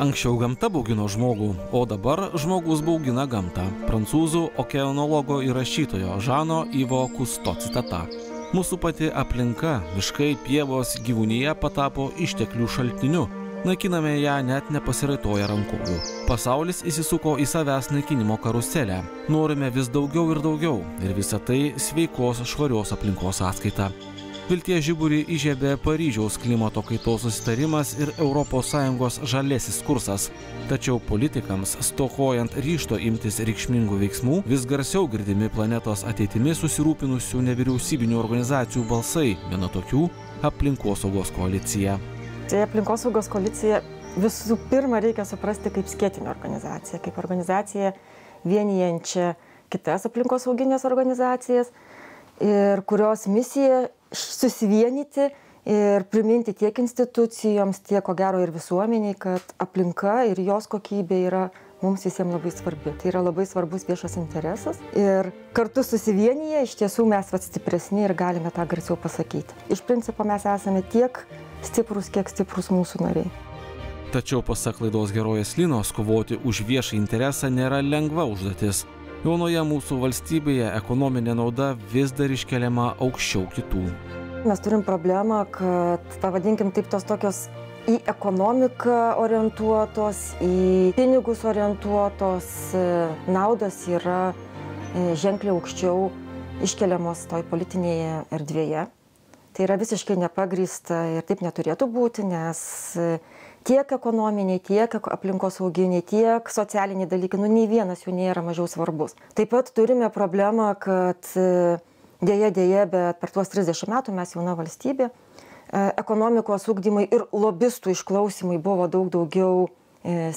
Anksčiau gamta baugino žmogų, o dabar žmogus baugina gamtą. Prancūzų okeanologo ir rašytojo Žano Ivo Kusto citata. Mūsų pati aplinka, miškai, pievos, gyvūnija patapo išteklių šaltiniu. Naikiname ją net nepasiraitoję rankovių. Pasaulis įsisuko į savęs naikinimo karuselę. Norime vis daugiau ir daugiau. Ir visa tai sveikos, švarios aplinkos sąskaita. Vilties žiburį įžiebė Paryžiaus klimato kaitos susitarimas ir ES žalėsis kursas. Tačiau politikams, stokojant ryžto imtis reikšmingų veiksmų, vis garsiau girdimi planetos ateitimi susirūpinusių nevyriausybinių organizacijų balsai, viena tokių – Aplinkosaugos koalicija. Tai Aplinkosaugos koalicija visų pirma reikia suprasti kaip skėtinę organizaciją, kaip organizaciją vienijančią kitas aplinkosauginės organizacijas ir kurios misija susivienyti ir priminti tiek institucijoms, tiek ko gero ir visuomeniai, kad aplinka ir jos kokybė yra mums visiems labai svarbi. Tai yra labai svarbus viešas interesas ir kartu susivienyje iš tiesų mes stipresni ir galime tą garsiau pasakyti. Iš principo mes esame tiek stiprus, kiek stiprus mūsų nariai. Tačiau pasak laidos herojės Linos, kovoti už viešą interesą nėra lengva užduotis. Jaunoje mūsų valstybėje ekonominė nauda vis dar iškeliama aukščiau kitų. Mes turim problemą, kad, pavadinkim taip, tos tokios į ekonomiką orientuotos, į pinigus orientuotos naudos yra ženkliai aukščiau iškeliamos toj politinėje erdvėje. Tai yra visiškai nepagrįsta ir taip neturėtų būti, nes tiek ekonominiai, tiek aplinkosauginiai, tiek socialiniai dalykai, nei vienas jų nėra mažiau svarbus. Taip pat turime problemą, kad dėja, bet per tuos 30 metų mes jauna valstybė, ekonomikos ugdymai ir lobistų išklausimai buvo daug daugiau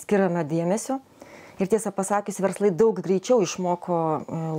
skiriame dėmesio. Ir tiesą pasakius, verslai daug greičiau išmoko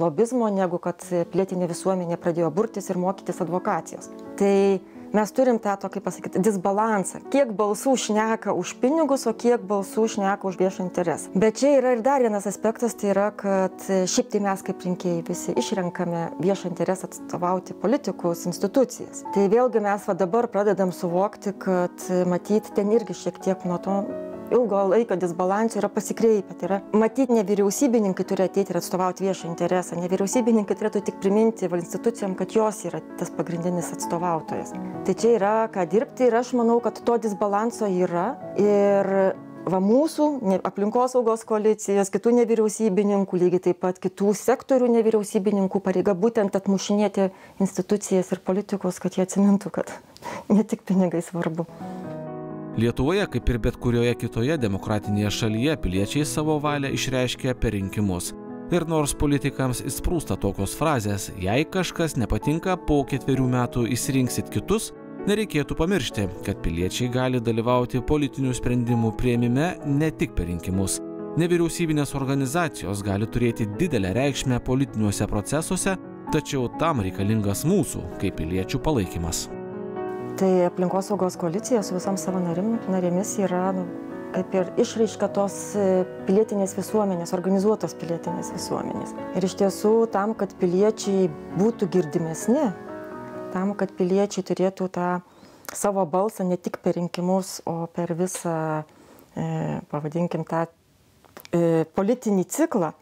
lobizmo, negu kad pilietinė visuomenė pradėjo burtis ir mokytis advokacijos. Tai mes turim tą tokį pasakyti disbalansą. Kiek balsų šneka už pinigus, o kiek balsų šneka už viešą interesą. Bet čia yra ir dar vienas aspektas, tai yra, kad šiaip tai mes kaip rinkėjai visi išrenkame viešą interesą atstovauti politikus, institucijas. Tai vėlgi mes dabar pradedam suvokti, kad matyti ten irgi šiek tiek nuo to ilgo laiko disbalansų yra pasikreipę. Tai yra, matyti nevyriausybininkai turi ateiti ir atstovauti viešą interesą. Nevyriausybininkai turėtų tik priminti institucijom, kad jos yra tas pagrindinis atstovautojas. Tai čia yra ką dirbti ir aš manau, kad to disbalanso yra ir mūsų aplinkosaugos koalicijos, kitų nevyriausybininkų, lygiai taip pat kitų sektorių nevyriausybininkų pareiga būtent atmušinėti institucijas ir politikus, kad jie atsimintų, kad ne tik pinigai svarbu. Lietuvoje, kaip ir bet kurioje kitoje demokratinėje šalyje, piliečiai savo valią išreiškia per rinkimus. Ir nors politikams įsprūsta tokios frazės, jei kažkas nepatinka, po 4 metų išsirinksit kitus, nereikėtų pamiršti, kad piliečiai gali dalyvauti politinių sprendimų priėmime ne tik per rinkimus. Nevyriausybinės organizacijos gali turėti didelę reikšmę politiniuose procesuose, tačiau tam reikalingas mūsų, kaip piliečių, palaikymas. Tai Aplinkosaugos koalicija su visom savo narėmis yra kaip ir išraiška tos pilietinės visuomenės, organizuotos pilietinės visuomenės. Ir iš tiesų tam, kad piliečiai būtų girdimesni, tam, kad piliečiai turėtų tą savo balsą ne tik per rinkimus, o per visą, pavadinkim, tą politinį ciklą,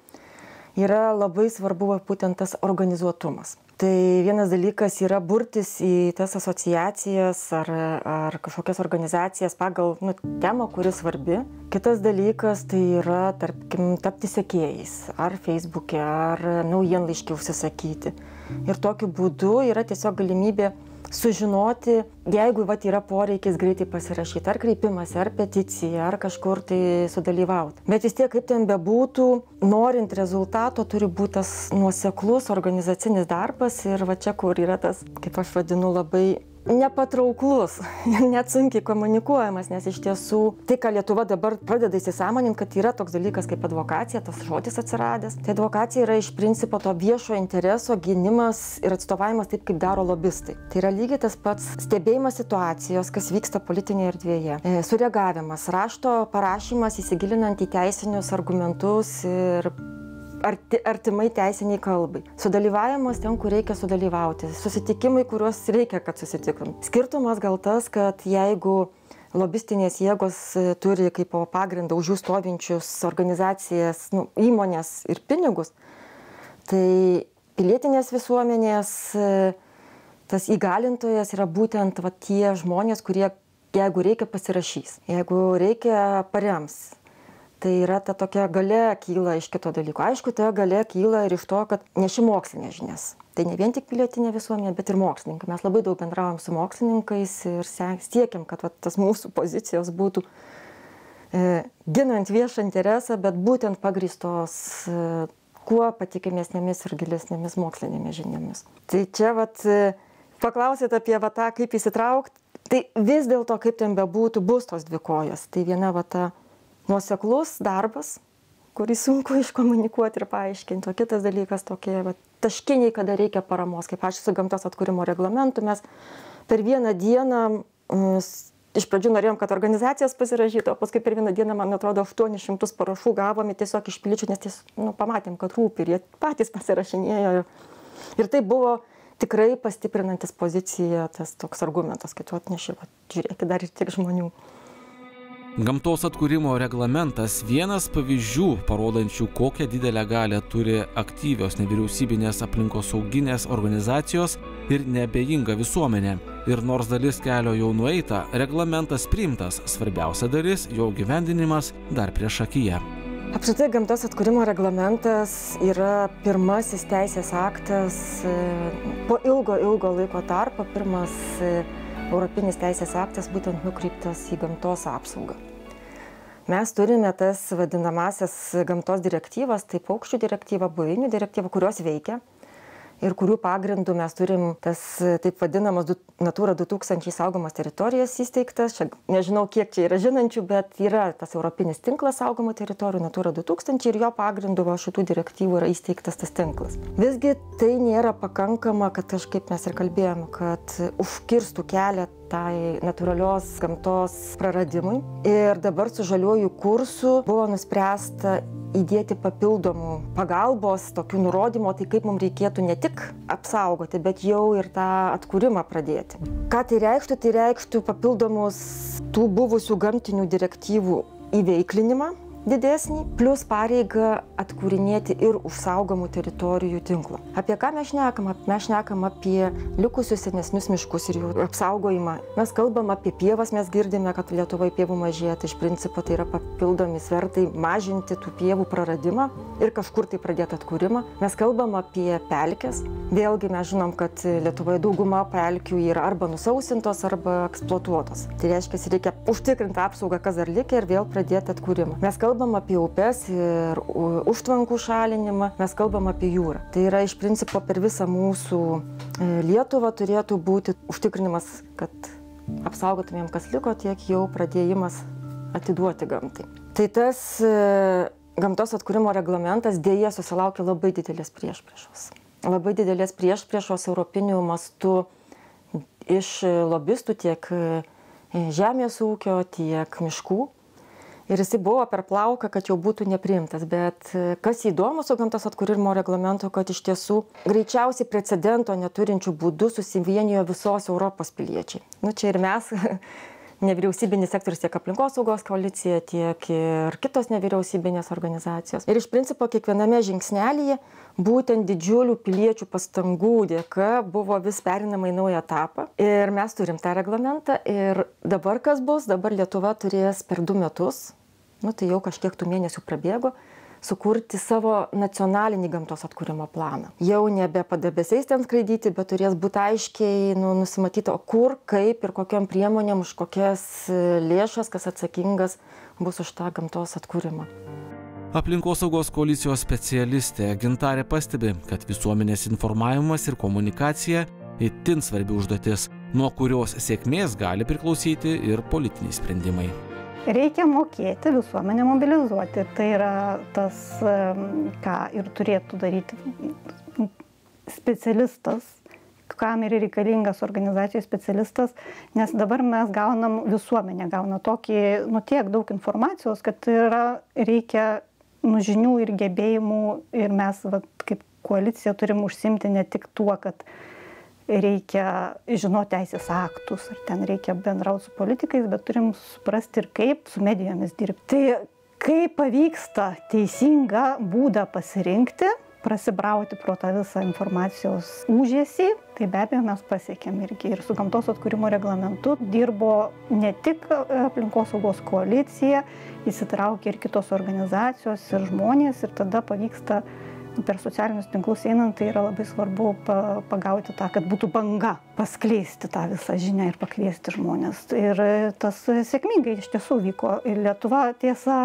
yra labai svarbu būtent tas organizuotumas. Tai vienas dalykas yra burtis į tas asociacijas ar kažkokias organizacijas pagal temą, kuri svarbi. Kitas dalykas tai yra, tarkim, tapti sekėjais, ar Facebook'e, ar naujienlaiškį užsisakyti. Ir tokiu būdu yra tiesiog galimybė sužinoti, jeigu yra poreikis greitai pasirašyti, ar kreipimąsi, ar peticiją, ar kažkur tai sudalyvauti. Bet vis tiek, kaip ten bebūtų, norint rezultato, turi būti tas nuoseklus organizacinis darbas ir čia, kur yra tas, kaip aš vadinu, labai nepatrauklus, net sunkiai komunikuojamas, nes iš tiesų tai, ką Lietuva dabar pradeda įsisąmoninti, kad yra toks dalykas kaip advokacija, tas žodis atsiradęs. Tai advokacija yra iš principo to viešo intereso gynimas ir atstovavimas taip, kaip daro lobistai. Tai yra lygiai tas pats stebėjimas situacijos, kas vyksta politinėje erdvėje, sureagavimas, rašto parašymas įsigilinant į teisinius argumentus ir artimai teisiniai kalbai. Sudalyvavimas ten, kur reikia sudalyvauti. Susitikimai, kuriuos reikia, kad susitiktum. Skirtumas gal tas, kad jeigu lobistinės jėgos turi kaip pagrindą už jų stovinčius organizacijas, įmonės ir pinigus, tai pilietinės visuomenės tas įgalintojas yra būtent tie žmonės, kurie, jeigu reikia, pasirašys, jeigu reikia, parems. Tai yra ta tokia galia kyla iš kito dalyko. Aišku, ta galia kyla ir iš to, kad neši mokslinės žinias. Tai ne vien tik pilietinė visuomenė, bet ir mokslininkai. Mes labai daug bendravom su mokslininkais ir siekiam, kad tas mūsų pozicijos būtų ginant viešą interesą, bet būtent pagrįstos kuo patikimesnėmis ir gilesnėmis mokslinėmis žiniomis. Tai čia paklausėt apie tą, kaip įsitraukti. Tai vis dėlto, kaip ten bebūtų, bus tos dvi kojos. Tai viena ta nuoseklus darbas, kurį sunku iškomunikuoti ir paaiškinti. O kitas dalykas tokie taškiniai, kada reikia paramos. Kaip aš su gamtos atkūrimo reglamentu, mes per vieną dieną, iš pradžių norėjom, kad organizacijas pasirašytų, o paskui per vieną dieną, man atrodo, 800 parašų gavome tiesiog iš piliečių, nes pamatėm, kad rūpi ir jie patys pasirašinėjo. Ir tai buvo tikrai pastiprinantis poziciją, tas toks argumentas, kad tu atneši, žiūrėkit, dar ir tiek žmonių. Gamtos atkūrimo reglamentas vienas pavyzdžių, parodančių, kokią didelę galią turi aktyvios nevyriausybinės aplinkosauginės organizacijos ir neabejinga visuomenė. Ir nors dalis kelio jau nueita, reglamentas priimtas, svarbiausia dalis jo gyvendinimas dar priešakyje. Apskritai, gamtos atkūrimo reglamentas yra pirmasis teisės aktas po ilgo laiko tarpo, pirmas europinis teisės aktas būtent nukreiptas į gamtos apsaugą. Mes turime tas vadinamasias gamtos direktyvas, tai paukščių direktyva, buveinių direktyva, kurios veikia ir kurių pagrindų mes turim tas taip vadinamas Natura 2000 saugomas teritorijas įsteigtas. Čia nežinau, kiek čia yra žinančių, bet yra tas europinis tinklas saugomų teritorijų Natura 2000 ir jo pagrindu šitų direktyvų yra įsteigtas tas tinklas. Visgi tai nėra pakankama, kad kažkaip mes ir kalbėjom, kad užkirstų kelią tai natūralios gamtos praradimui. Ir dabar su žaliuoju kursu buvo nuspręsta įdėti papildomų pagalbos, tokių nurodymų, tai kaip mums reikėtų ne tik apsaugoti, bet jau ir tą atkūrimą pradėti. Ką tai reikštų? Tai reikštų papildomus tų buvusių gamtinių direktyvų įveiklinimą didesnį, plus pareigą atkūrinėti ir užsaugomų teritorijų tinklą. Apie ką mes šnekam? Mes šnekam apie likusius senesnius miškus ir jų apsaugojimą. Mes kalbam apie pievas, mes girdime, kad Lietuvoje pievų mažėja, tai iš principo tai yra papildomi svertai mažinti tų pievų praradimą ir kažkur tai pradėti atkūrimą. Mes kalbam apie pelkes. Vėlgi mes žinom, kad Lietuvoje dauguma pelkių yra arba nusausintos, arba eksploatuotos. Tai reiškia, reikia užtikrinti apsaugą, kas dar likę, ir vėl pradėti atkūrimą. Mes kalbam apie upes ir užtvankų šalinimą, mes kalbam apie jūrą. Tai yra iš principo per visą mūsų Lietuvą turėtų būti užtikrinimas, kad apsaugotumėm, kas liko, tiek jau pradėjimas atiduoti gamtai. Tai tas gamtos atkūrimo reglamentas dėja susilaukė labai didelės priešpriešos. Labai didelės priešpriešos europinių mastų iš lobistų tiek žemės ūkio, tiek miškų. Ir jisai buvo per plauką, kad jau būtų nepriimtas. Bet kas įdomu su gamtos atkūrimo reglamentu, kad iš tiesų greičiausiai precedento neturinčių būdų susivienijo visos Europos piliečiai. Čia ir mes, nevyriausybinis sektorius, tiek aplinkosaugos koalicija, tiek ir kitos nevyriausybinės organizacijos. Ir iš principo kiekviename žingsnelyje būtent didžiulių piliečių pastangų dėka buvo vis perinama į naują etapą. Ir mes turim tą reglamentą. Ir dabar kas bus? Dabar Lietuva turės per 2 metus, tai jau kažkiek tų mėnesių prabėgo, sukurti savo nacionalinį gamtos atkūrimo planą. Jau nebe padebesiais ten skraidyti, bet turės būti aiškiai nusimatyta, kur, kaip ir kokiam priemonėm, už kokias lėšas, kas atsakingas bus už tą gamtos atkūrimą. Aplinkosaugos koalicijos specialistė Gintarė pastebi, kad visuomenės informavimas ir komunikacija itin svarbi užduotis, nuo kurios sėkmės gali priklausyti ir politiniai sprendimai. Reikia mokėti visuomenę mobilizuoti. Tai yra tas, ką ir turėtų daryti specialistas, kam ir reikalingas organizacijos specialistas, nes dabar mes visuomenė gauna tiek daug informacijos, kad reikia žinių ir gebėjimų, ir mes kaip koalicija turim užsimti ne tik tuo, kad reikia žinoti teisės aktus, ar ten reikia bendrauti su politikais, bet turim suprasti ir kaip su medijomis dirbti. Tai kaip pavyksta teisingą būdą pasirinkti, prasibrauti pro tą visą informacijos ūžesį, tai be abejo mes pasiekėm irgi. Ir su gamtos atkūrimo reglamentu dirbo ne tik aplinkosaugos koalicija, įsitraukė ir kitos organizacijos ir žmonės, ir tada pavyksta per socialinius tinklus einant, tai yra labai svarbu pagauti tą, kad būtų banga, paskleisti tą visą žinią ir pakviesti žmonės. Ir tas sėkmingai iš tiesų vyko. Ir Lietuva, tiesą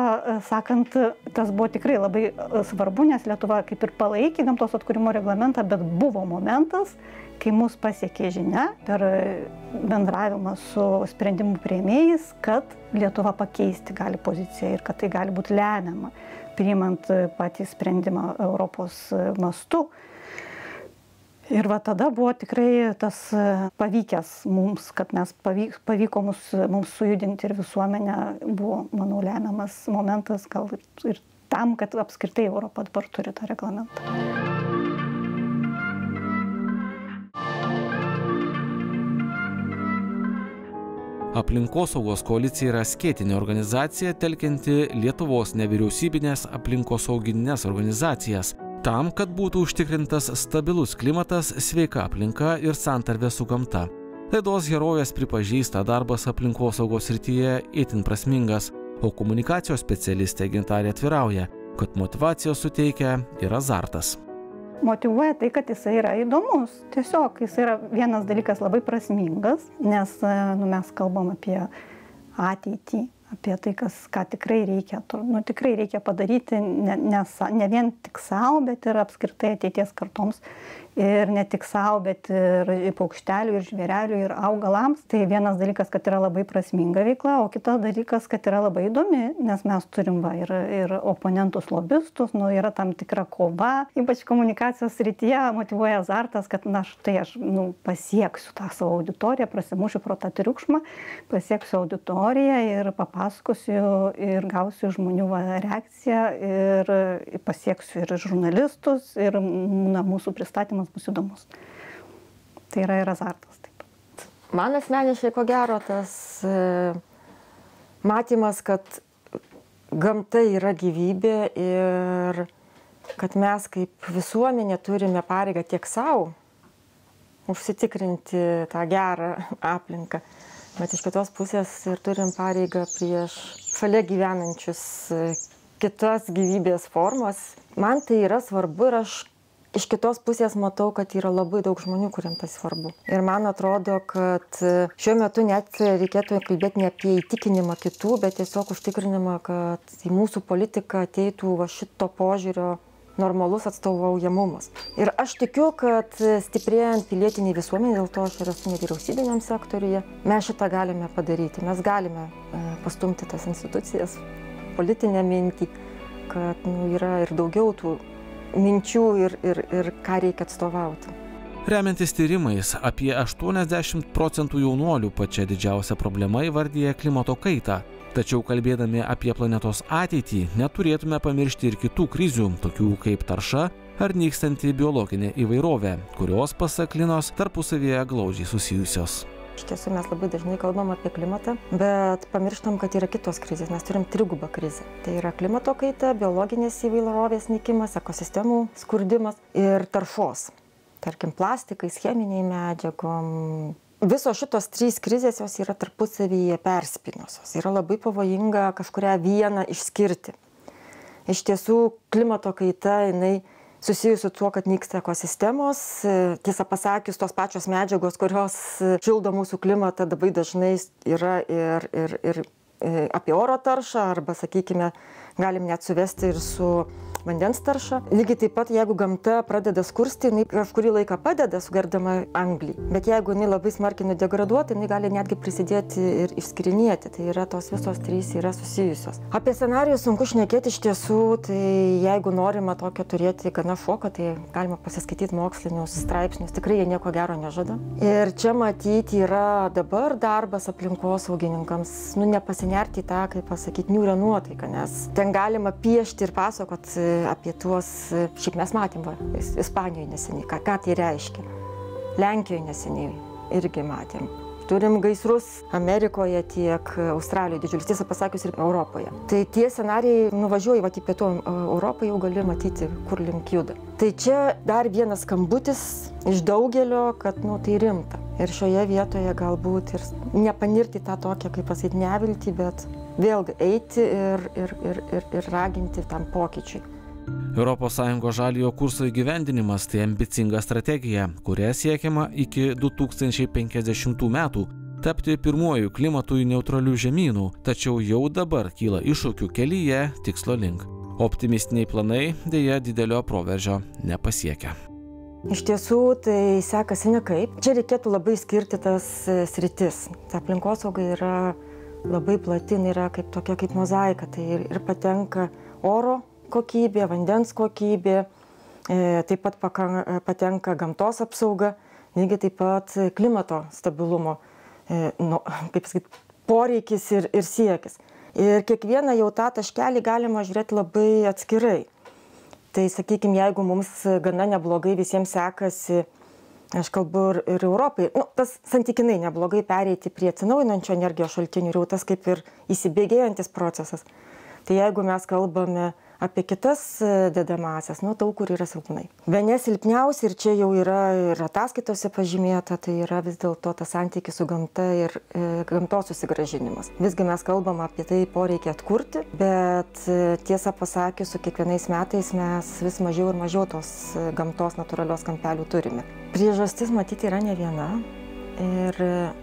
sakant, tas buvo tikrai labai svarbu, nes Lietuva kaip ir palaikė gamtos atkūrimo reglamentą, bet buvo momentas, kai mus pasiekė žinia per bendravimą su sprendimų priėmėjais, kad Lietuva pakeisti gali poziciją ir kad tai gali būti lemiama, priimant patį sprendimą Europos mastu. Ir va tada buvo tikrai tas pavykęs mums, kad mes pavyko mums sujudinti ir visuomenę, buvo, manau, lemiamas momentas gal ir tam, kad apskritai Europa dabar turi tą reglamentą. Aplinkosaugos koalicija yra skėtinė organizacija, telkianti Lietuvos nevyriausybinės aplinkosauginės organizacijas, tam, kad būtų užtikrintas stabilus klimatas, sveika aplinka ir santarvė su gamta. Laidos herojės pripažįsta, darbas aplinkosaugos srityje itin prasmingas, o komunikacijos specialistė Gintarė atvirauja, kad motyvacijos suteikia ir azartas. Motyvuoja tai, kad jisai yra įdomus. Tiesiog jisai yra vienas dalykas labai prasmingas, nes mes kalbam apie ateitį, apie tai, ką tikrai reikia. Tikrai reikia padaryti ne vien tik savo, bet ir apskritai ateities kartoms. Ir ne tik savo, bet ir paukštelių, ir žvėrelių, ir augalams. Tai vienas dalykas, kad yra labai prasminga veikla, o kitas dalykas, kad yra labai įdomi, nes mes turim ir oponentus, lobistus, yra tam tikra kova. Ypač komunikacijos srityje motyvuoja azartas, kad štai aš pasieksiu tą savo auditoriją, prasimušiu pro tą triukšmą, pasieksiu auditoriją ir papasakosiu ir gausiu žmonių reakciją ir pasieksiu ir žurnalistus ir mūsų pristatymas bus įdomus. Tai yra ir azartas. Taip. Man asmeniškai, ko gero, tas matymas, kad gamta yra gyvybė ir kad mes kaip visuomenė turime pareigą tiek savo užsitikrinti tą gerą aplinką, bet iš kitos pusės ir turim pareigą prieš šalia gyvenančius kitas gyvybės formas. Man tai yra svarbu ir aš iš kitos pusės matau, kad yra labai daug žmonių, kuriems tai svarbu. Ir man atrodo, kad šiuo metu net reikėtų kalbėti ne apie įtikinimą kitų, bet tiesiog užtikrinimą, kad į mūsų politiką ateitų šito požiūrio normalus atstovaujamumas. Ir aš tikiu, kad stiprėjant pilietiniai visuomenė, dėl to aš ir esu nevyriausybiniam sektoriuje, mes šitą galime padaryti. Mes galime pastumti tas institucijas, politinę mintį, kad yra ir daugiau tų minčių ir ką reikia atstovauti. Remiantis tyrimais, apie 80% jaunuolių pačia didžiausia problema įvardyja klimato kaitą. Tačiau kalbėdami apie planetos ateitį, neturėtume pamiršti ir kitų krizių, tokių kaip tarša ar nykstanti biologinė įvairovė, kurios, pasak Linos, tarpusavyje glaudžiai susijusios. Iš tiesų mes labai dažnai kalbam apie klimatą, bet pamirštam, kad yra kitos krizės. Mes turim trigubą krizę. Tai yra klimato kaita, biologinės įvairovės nykimas, ekosistemų skurdimas ir taršos. Tarkim, plastikais, cheminiai medžiagom. Visos šitos trys krizės jos yra tarpusavyje perspynusios. Yra labai pavojinga kažkurią vieną išskirti. Iš tiesų, klimato kaita, jinai susijusi su tuo, kad nyksta ekosistemos. Tiesą pasakius, tos pačios medžiagos, kurios šildo mūsų klimatą, labai dažnai yra ir apie oro taršą, arba, sakykime, galim net suvesti ir su vandens tarša. Lygiai taip pat, jeigu gamta pradeda skursti, jinai kažkurį laiką padeda sugerdama anglį. Bet jeigu jinai labai smarkiai nudegraduota, jinai gali netgi prisidėti ir išskirinėti. Tai yra tos visos trys yra susijusios. Apie scenarijus sunku šnekėti iš tiesų, tai jeigu norima tokio turėti gana šoką, tai galima pasiskaityti mokslinius straipsnius. Tikrai jie nieko gero nežada. Ir čia matyti yra dabar darbas aplinkosaugininkams, nepasinerti į tą, kaip pasakyti, niūrią nuotaiką, nes ten galima piešti ir pasakoti apie tuos, šiaip mes matėm Ispanijoje neseniai, ką tai reiškia. Lenkijoje neseniai irgi matėm. Turim gaisrus Amerikoje, tiek Australijoje, didžiulis, tiesą pasakius, ir Europoje. Tai tie scenarijai, nuvažiuoji į pietų Europą, jau gali matyti, kur link juda. Tai čia dar vienas skambutis iš daugelio, kad tai rimta. Ir šioje vietoje galbūt ir nepanirti tą tokią, kaip pasakyti, neviltį, bet vėlgi eiti ir raginti tam pokyčiui. ES žaliojo kurso įgyvendinimas tai ambicinga strategija, kuria siekiama iki 2050 metų tapti pirmuoju klimatui neutraliu žemynu, tačiau jau dabar kyla iššūkių kelyje tikslo link. Optimistiniai planai dėja didelio proveržio nepasiekia. Iš tiesų, tai sekasi nekaip. Čia reikėtų labai skirti tas sritis. Ta aplinkosauga yra labai plati, yra kaip tokia kaip mozaika. Tai ir patenka oro kokybė, vandens kokybė, taip pat patenka gamtos apsauga, lygiai taip pat klimato stabilumo poreikis ir siekis. Ir kiekvieną jau tą taškelį galima žiūrėti labai atskirai. Tai sakykime, jeigu mums gana neblogai visiems sekasi, aš kalbu ir Europai, tas santykinai neblogai pereiti prie atsinaujinančio energijos šaltinių, jau tas kaip ir įsibėgėjantis procesas. Tai jeigu mes kalbame apie kitas dedamąsias, daug kur yra silpnai. Vieni silpniausi, ir čia jau yra ir ataskaitose pažymėta, tai yra vis dėlto tas santykis su gamta ir gamtos susigrąžinimas. Visgi mes kalbam apie tai poreikį atkurti, bet tiesą pasakius, su kiekvienais metais mes vis mažiau ir mažiau tos gamtos natūralios kampelių turime. Priežastis matyti yra ne viena. Ir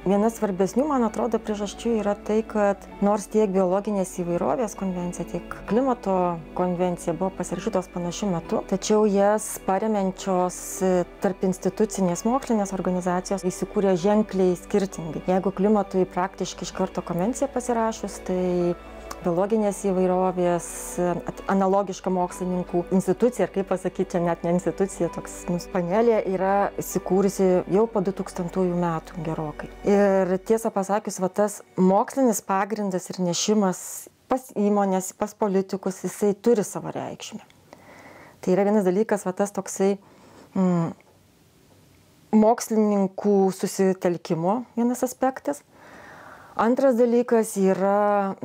viena svarbesnių, man atrodo, priežasčių yra tai, kad nors tiek biologinės įvairovės konvencija, tiek klimato konvencija buvo pasirašytos panašiu metu, tačiau jas paremiančios tarp institucinės mokslinės organizacijos įsikūrė ženkliai skirtingai. Jeigu klimatui praktiškai iš karto konvenciją pasirašius, tai biologinės įvairovės, analogiška mokslininkų institucija, ir kaip pasakyti, čia net ne institucija, toks panelė yra įsikūrusi jau po 2000 metų gerokai. Ir tiesą pasakius, tas mokslinis pagrindas ir nešimas pas įmonės, pas politikus, jisai turi savo reikšmę. Tai yra vienas dalykas, tas toksai mokslininkų susitelkimo vienas aspektas. Antras dalykas yra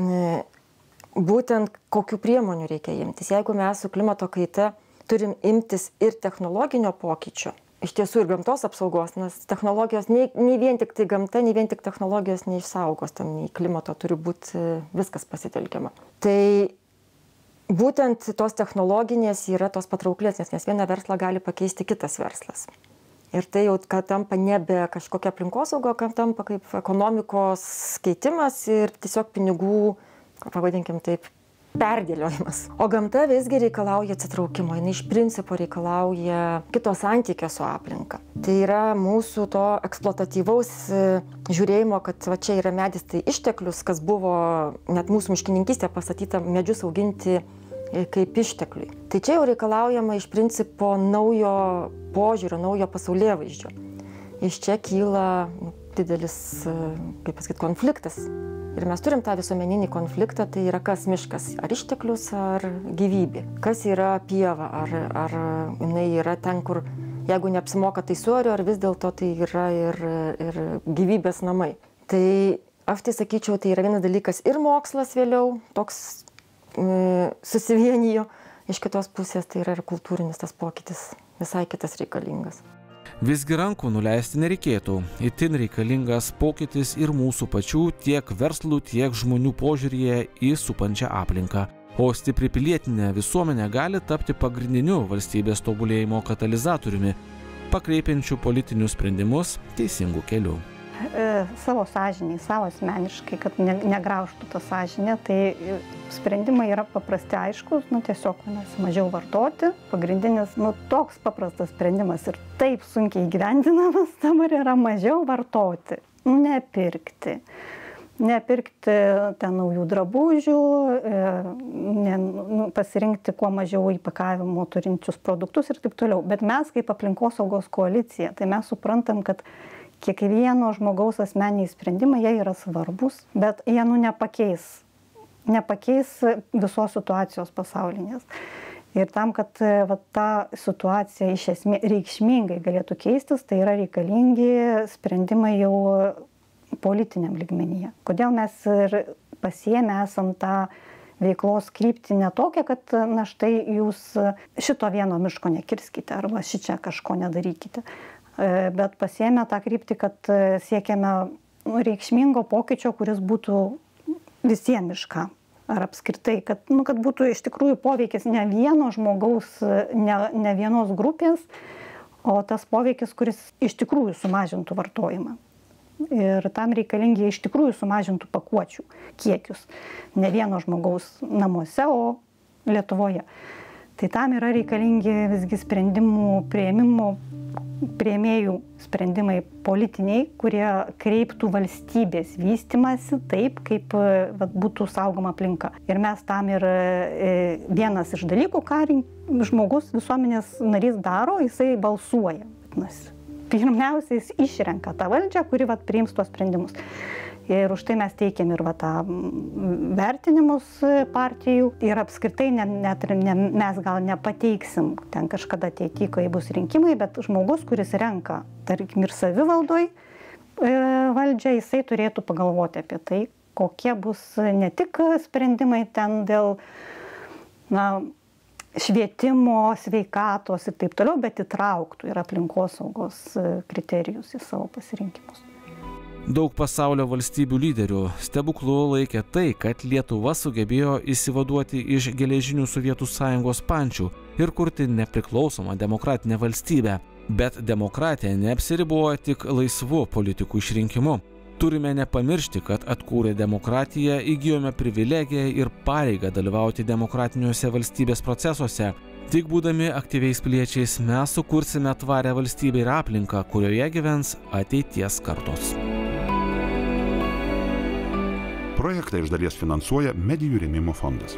būtent kokių priemonių reikia imtis. Jeigu mes su klimato kaita turim imtis ir technologinio pokyčio, iš tiesų ir gamtos apsaugos, nes technologijos, nei vien tik tai gamta, nei vien tik technologijos neišsaugos, tam nei klimato turi būti viskas pasitelkiama. Tai būtent tos technologinės yra tos patrauklesnės, nes vieną verslą gali pakeisti kitas verslas. Ir tai jau tampa nebe kažkokia aplinkosauga, kad tampa kaip ekonomikos keitimas ir tiesiog pinigų, pavadinkim taip, perdėliojimas. O gamta visgi reikalauja atsitraukimo, jinai iš principo reikalauja kito santykio su aplinka. Tai yra mūsų to eksploatatyvaus žiūrėjimo, kad čia yra medis, tai išteklius, kas buvo net mūsų miškininkystė pastatyta medžius auginti kaip ištekliui. Tai čia jau reikalaujama iš principo naujo požiūrio, naujo pasaulėvaizdžio. Iš čia kyla didelis, kaip pasakyti, konfliktas. Ir mes turim tą visuomeninį konfliktą, tai yra kas miškas, ar išteklius, ar gyvybė. Kas yra pieva, ar jinai yra ten, kur jeigu neapsimoka tai suorio, ar vis dėlto tai yra ir gyvybės namai. Tai aš tai sakyčiau, tai yra vienas dalykas ir mokslas vėliau, toks susivienijo, iš kitos pusės tai yra ir kultūrinis tas pokytis, visai kitas reikalingas. Visgi rankų nuleisti nereikėtų. Itin reikalingas pokytis ir mūsų pačių tiek verslų, tiek žmonių požiūryje į supančią aplinką. O stipri pilietinė visuomenė gali tapti pagrindiniu valstybės tobulėjimo katalizatoriumi, pakreipiančiu politinius sprendimus teisingų kelių. Savo sąžiniai, savo asmeniškai, kad negraužtų tą sąžinę, tai sprendimai yra paprasti aiškus, tiesiog mažiau vartoti. Pagrindinis, toks paprastas sprendimas ir taip sunkiai įgyvendinamas dabar yra mažiau vartoti, nepirkti. Nepirkti ten naujų drabužių, pasirinkti kuo mažiau įpakavimo turinčius produktus ir taip toliau. Bet mes kaip aplinkosaugos koalicija, tai mes suprantam, kad kiekvieno žmogaus asmeniniai sprendimai, jie yra svarbus, bet jie nepakeis visos situacijos pasaulinės. Ir tam, kad ta situacija iš esmės reikšmingai galėtų keistis, tai yra reikalingi sprendimai jau politiniam lygmenyje. Kodėl mes ir pasiėmę esam tą veiklos kryptį ne tokia, kad na štai jūs šito vieno miško nekirskite arba šičia kažko nedarykite, bet pasiėmę tą kryptį, kad siekiame reikšmingo pokyčio, kuris būtų visiems miškam. Ar apskritai, kad būtų iš tikrųjų poveikis ne vieno žmogaus, ne vienos grupės, o tas poveikis, kuris iš tikrųjų sumažintų vartojimą. Ir tam reikalingi iš tikrųjų sumažintų pakuočių kiekius. Ne vieno žmogaus namuose, o Lietuvoje. Tai tam yra reikalingi visgi sprendimų priėmėjų sprendimai politiniai, kurie kreiptų valstybės vystymąsi taip, kaip būtų saugoma aplinka. Ir mes tam ir vienas iš dalykų, ką žmogus, visuomenės narys daro, jisai balsuoja. Pirmiausia, jis išrenka tą valdžią, kuri priims tuos sprendimus. Ir už tai mes teikiam ir tą vertinimus partijų. Ir apskritai mes gal nepateiksim ten kažkada ateityje, kai bus rinkimai, bet žmogus, kuris renka, tarkim, ir savivaldoj valdžią, jisai turėtų pagalvoti apie tai, kokie bus ne tik sprendimai ten dėl švietimo, sveikatos ir taip toliau, bet įtrauktų ir aplinkosaugos kriterijus į savo pasirinkimus. Daug pasaulio valstybių lyderių stebuklu laikė tai, kad Lietuva sugebėjo išsivaduoti iš geležinių Sovietų Sąjungos pančių ir kurti nepriklausomą demokratinę valstybę. Bet demokratija neapsiriboja tik laisvu politikų išrinkimu. Turime nepamiršti, kad atkūrę demokratiją įgijome privilegiją ir pareigą dalyvauti demokratiniuose valstybės procesuose. Tik būdami aktyviais piliečiais mes sukursime tvarią valstybę ir aplinką, kurioje gyvens ateities kartos. Projektą iš dalies finansuoja Medijų rėmimo fondas.